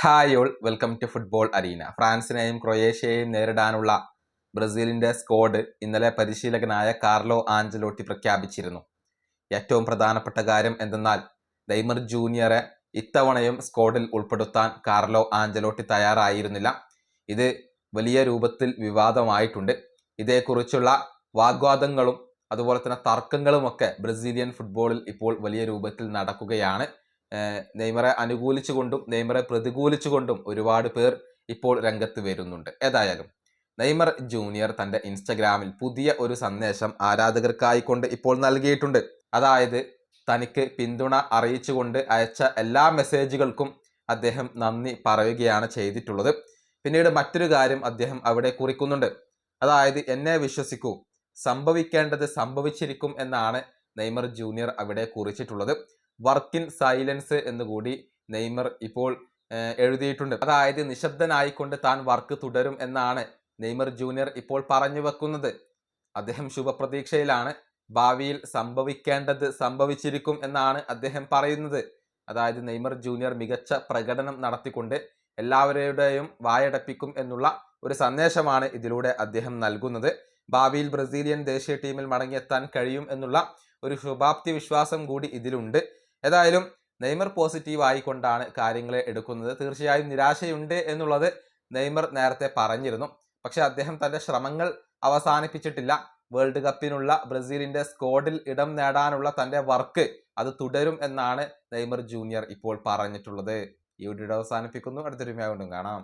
Hi all, welcome to football arena. ഫ്രാൻസിനെയും ക്രൊയേഷ്യയെയും നേരിടാനുള്ള ബ്രസീലിന്റെ സ്ക്വാഡ് ഇന്നലെ പരിശീലകനായ കാർലോ ആഞ്ചലോട്ടി പ്രഖ്യാപിച്ചിരുന്നു. ഏറ്റവും പ്രധാനപ്പെട്ട കാര്യം എന്തെന്നാൽ നെയ്മർ ജൂനിയറെ ഇത്തവണയും സ്ക്വാഡിൽ ഉൾപ്പെടുത്താൻ കാർലോ ആഞ്ചലോട്ടി തയ്യാറായിരുന്നില്ല. ഇത് വലിയ രൂപത്തിൽ വിവാദമായിട്ടുണ്ട്. ഇതേക്കുറിച്ചുള്ള വാഗ്വാദങ്ങളും അതുപോലെ തന്നെ തർക്കങ്ങളുമൊക്കെ ബ്രസീലിയൻ ഫുട്ബോളിൽ ഇപ്പോൾ വലിയ രൂപത്തിൽ നടക്കുകയാണ്. നെയ്മറെ അനുകൂലിച്ചുകൊണ്ടും നെയ്മറെ പ്രതികൂലിച്ചുകൊണ്ടും ഒരുപാട് പേർ ഇപ്പോൾ രംഗത്ത് വരുന്നുണ്ട്. ഏതായാലും നെയ്മർ ജൂനിയർ തൻ്റെ ഇൻസ്റ്റഗ്രാമിൽ പുതിയ ഒരു സന്ദേശം ആരാധകർക്കായിക്കൊണ്ട് ഇപ്പോൾ നൽകിയിട്ടുണ്ട്. അതായത് തനിക്ക് പിന്തുണ അറിയിച്ചുകൊണ്ട് അയച്ച എല്ലാ മെസ്സേജുകൾക്കും അദ്ദേഹം നന്ദി പറയുകയാണ് ചെയ്തിട്ടുള്ളത്. പിന്നീട് മറ്റൊരു കാര്യം അദ്ദേഹം അവിടെ കുറിക്കുന്നുണ്ട്. അതായത് എന്നെ വിശ്വസിക്കൂ, സംഭവിക്കേണ്ടത് സംഭവിച്ചിരിക്കും എന്നാണ് നെയ്മർ ജൂനിയർ അവിടെ കുറിച്ചിട്ടുള്ളത്. വർക്ക് ഇൻ സൈലൻസ് എന്നുകൂടി നെയ്മർ ഇപ്പോൾ എഴുതിയിട്ടുണ്ട്. അതായത് നിശബ്ദനായിക്കൊണ്ട് താൻ വർക്ക് തുടരും എന്നാണ് നെയ്മർ ജൂനിയർ ഇപ്പോൾ പറഞ്ഞു വെക്കുന്നത്. അദ്ദേഹം ശുഭപ്രതീക്ഷയിലാണ്. ഭാവിയിൽ സംഭവിക്കേണ്ടത് സംഭവിച്ചിരിക്കും എന്നാണ് അദ്ദേഹം പറയുന്നത്. അതായത് നെയ്മർ ജൂനിയർ മികച്ച പ്രകടനം നടത്തിക്കൊണ്ട് എല്ലാവരുടെയും വായടപ്പിക്കും എന്നുള്ള ഒരു സന്ദേശമാണ് ഇതിലൂടെ അദ്ദേഹം നൽകുന്നത്. ഭാവിയിൽ ബ്രസീലിയൻ ദേശീയ ടീമിൽ മടങ്ങിയെത്താൻ കഴിയും എന്നുള്ള ഒരു ശുഭാപ്തി വിശ്വാസം കൂടി ഇതിലുണ്ട്. ഏതായാലും നെയ്മർ പോസിറ്റീവ് ആയിക്കൊണ്ടാണ് കാര്യങ്ങളെ എടുക്കുന്നത്. തീർച്ചയായും നിരാശയുണ്ട് എന്നുള്ളത് നെയ്മർ നേരത്തെ പറഞ്ഞിരുന്നു. പക്ഷെ അദ്ദേഹം തൻ്റെ ശ്രമങ്ങൾ അവസാനിപ്പിച്ചിട്ടില്ല. വേൾഡ് കപ്പിനുള്ള ബ്രസീലിന്റെ സ്ക്വാഡിൽ ഇടം നേടാനുള്ള തൻ്റെ വർക്ക് അത് തുടരും എന്നാണ് നെയ്മർ ജൂനിയർ ഇപ്പോൾ പറഞ്ഞിട്ടുള്ളത്. ഈ വീഡിയോ അവസാനിപ്പിക്കുന്നു. അടുത്തൊരു വീഡിയോ കാണാം.